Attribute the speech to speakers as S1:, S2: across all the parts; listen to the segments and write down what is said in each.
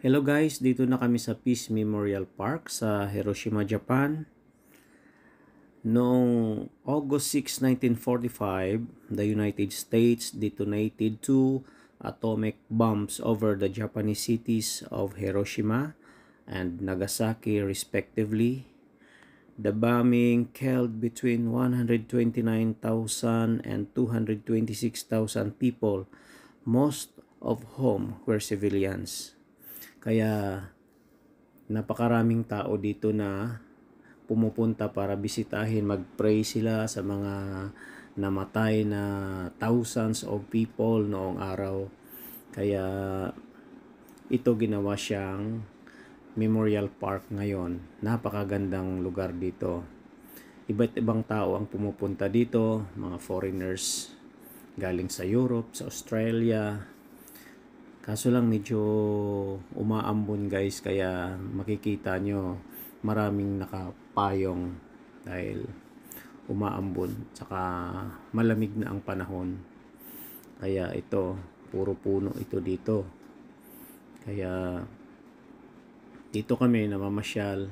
S1: Hello guys, dito na kami sa Peace Memorial Park sa Hiroshima, Japan. Noong August 6, 1945, the United States detonated 2 atomic bombs over the Japanese cities of Hiroshima and Nagasaki respectively. The bombing killed between 129,000 and 226,000 people, most of whom were civilians. Kaya napakaraming tao dito na pumupunta para bisitahin, mag-pray sila sa mga namatay na thousands of people noong araw. Kaya ito ginawa siyang Memorial Park ngayon. Napakagandang lugar dito. Iba't ibang tao ang pumupunta dito, mga foreigners galing sa Europe, sa Australia. Kaso lang medyo umaambon guys, kaya makikita nyo maraming nakapayong dahil umaambon, tsaka malamig na ang panahon. Kaya ito, puro puno ito dito. Kaya dito kami namamasyal.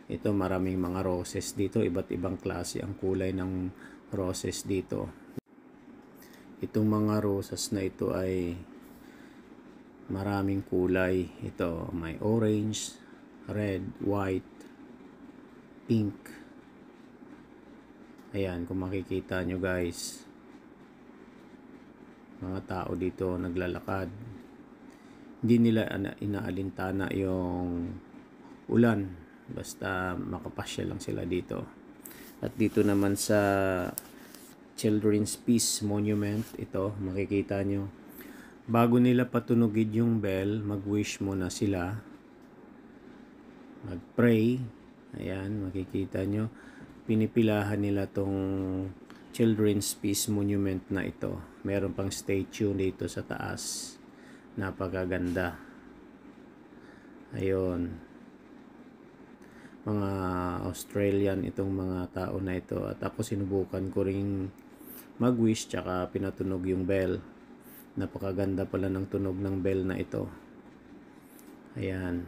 S1: Ito, maraming mga roses dito, iba't ibang klase ang kulay ng roses dito. Itong mga roses na ito ay maraming kulay. Ito, may orange, red, white, pink. Ayan, kung makikita nyo guys, mga tao dito naglalakad. Hindi nila inaalintana yung ulan, basta makapasya lang sila dito. At dito naman sa Children's Peace Monument, ito makikita nyo, bago nila patunugin yung bell, mag-wish muna sila, mag-pray. Ayan, makikita nyo, pinipilahan nila tong Children's Peace Monument na ito. Meron pang statue dito sa taas, napakaganda. Ayun, mga Australian itong mga tao na ito, at ako sinubukan ko ring mag-wish tsaka pinatunog yung bell. Napakaganda pala ng tunog ng bell na ito. Ayan,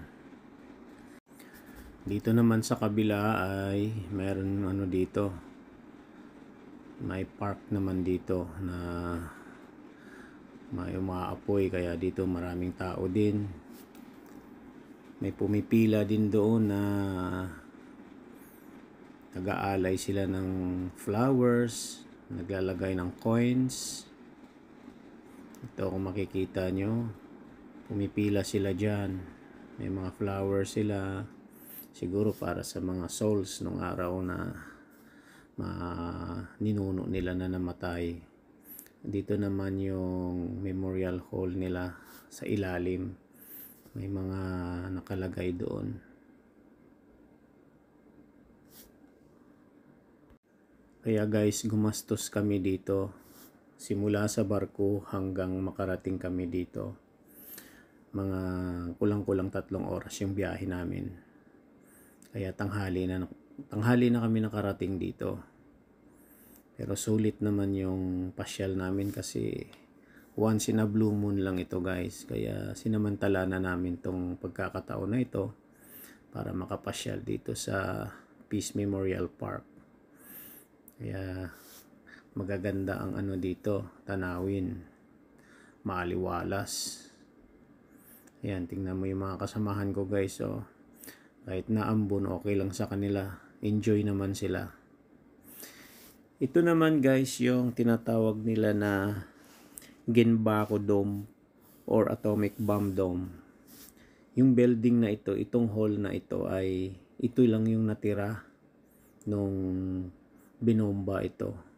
S1: dito naman sa kabila ay mayroon ano dito, may park naman dito na may umaapoy, kaya dito maraming tao din. May pumipila din doon na nag-aalay sila ng flowers, naglalagay ng coins. Ito, kung makikita nyo, pumipila sila dyan. May mga flowers sila, siguro para sa mga souls nung araw na ninuno nila na namatay. Dito naman yung memorial hall nila sa ilalim, may mga nakalagay doon. Kaya guys, gumastos kami dito simula sa barko hanggang makarating kami dito. Mga kulang-kulang 3 oras yung biyahe namin. Kaya tanghali na kami nakarating dito. Pero sulit naman yung pasyal namin kasi once in a blue moon lang ito guys. Kaya sinamantala na namin tong pagkakataon na ito para makapasyal dito sa Peace Memorial Park. Kaya magaganda ang ano dito, tanawin, maaliwalas. Ayan, tingnan mo yung mga kasamahan ko guys. So, kahit naambon, okay lang sa kanila. Enjoy naman sila. Ito naman guys yung tinatawag nila na Genbaku Dome or Atomic Bomb Dome. Yung building na ito, itong hall na ito ay ito lang yung natira nung binomba ito.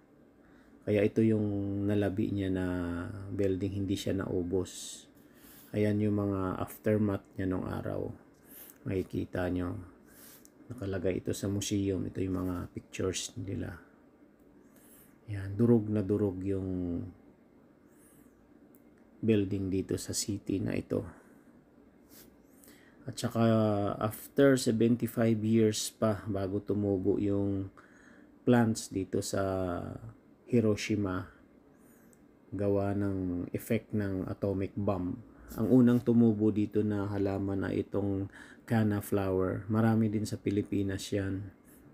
S1: Kaya ito yung nalabi niya na building, hindi siya naubos. Ayan yung mga aftermath niya nung araw. Makikita nyo, nakalagay ito sa museum. Ito yung mga pictures nila. Ayan, durog na durog yung building dito sa city na ito. At saka after 75 years pa bago tumubo yung plants dito sa Hiroshima, gawa ng effect ng atomic bomb. ang unang tumubo dito na halaman na itong canna flower. Marami din sa Pilipinas yan.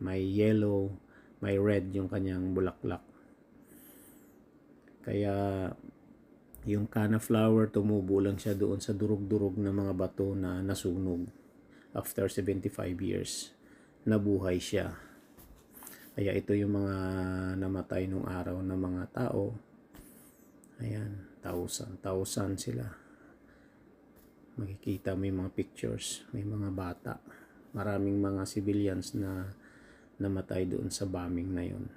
S1: May yellow, may red yung kanyang bulaklak. Kaya yung canna flower tumubo lang siya doon sa durug-durug na mga bato na nasunog. After 75 years, nabuhay siya. Kaya ito yung mga namatay nung araw na mga tao. Ayan, thousand sila. Makikita mo yung mga pictures, may mga bata. Maraming mga civilians na namatay doon sa bombing na yun.